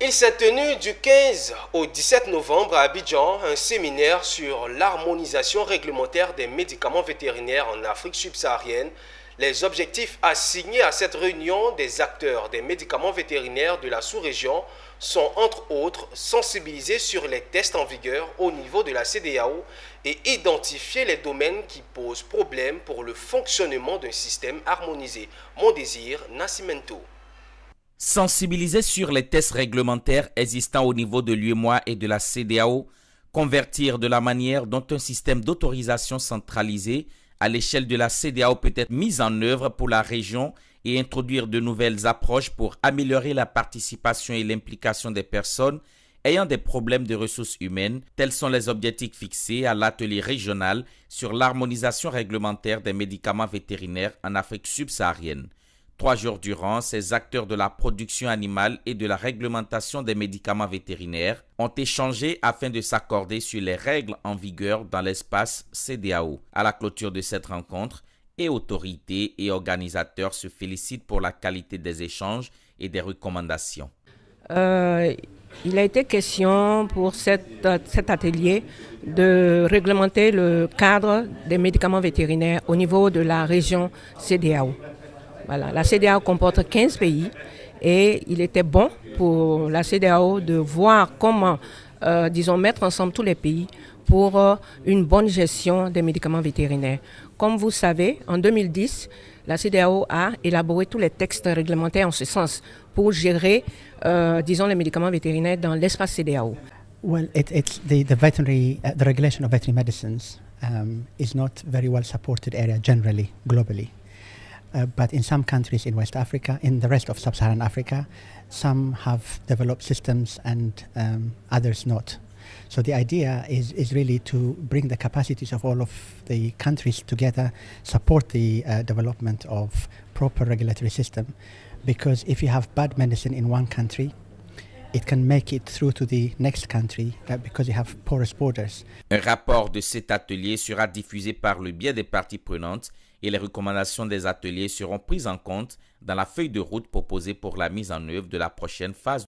Il s'est tenu du 15 au 17 novembre à Abidjan un séminaire sur l'harmonisation réglementaire des médicaments vétérinaires en Afrique subsaharienne. Les objectifs assignés à cette réunion des acteurs des médicaments vétérinaires de la sous-région sont entre autres sensibiliser sur les tests en vigueur au niveau de la CEDEAO et identifier les domaines qui posent problème pour le fonctionnement d'un système harmonisé. Mon désir, Nascimento. Sensibiliser sur les tests réglementaires existants au niveau de l'UEMOA et de la CEDEAO, convertir de la manière dont un système d'autorisation centralisé à l'échelle de la CEDEAO peut être mis en œuvre pour la région et introduire de nouvelles approches pour améliorer la participation et l'implication des personnes ayant des problèmes de ressources humaines. Tels sont les objectifs fixés à l'atelier régional sur l'harmonisation réglementaire des médicaments vétérinaires en Afrique subsaharienne. 3 jours durant, ces acteurs de la production animale et de la réglementation des médicaments vétérinaires ont échangé afin de s'accorder sur les règles en vigueur dans l'espace CEDEAO. À la clôture de cette rencontre, et autorités et organisateurs se félicitent pour la qualité des échanges et des recommandations. Il a été question pour cet atelier de réglementer le cadre des médicaments vétérinaires au niveau de la région CEDEAO. Voilà, la CEDEAO comporte 15 pays et il était bon pour la CEDEAO de voir comment, mettre ensemble tous les pays pour une bonne gestion des médicaments vétérinaires. Comme vous savez, en 2010, la CEDEAO a élaboré tous les textes réglementaires en ce sens pour gérer, les médicaments vétérinaires dans l'espace CEDEAO. Well, it's the veterinary, the regulation of veterinary medicines is not very well supported area generally, globally. But in some countries in West Africa, in the rest of sub-Saharan Africa, some have developed systems and others not. So the idea is really to bring the capacities of all of the countries together, support the development of proper regulatory system, because if you have bad medicine in one country, it can make it through to the next country because you have porous borders. Un rapport de cet atelier sera diffusé par le biais des parties prenantes et les recommandations des ateliers seront prises en compte dans la feuille de route proposée pour la mise en œuvre de la prochaine phase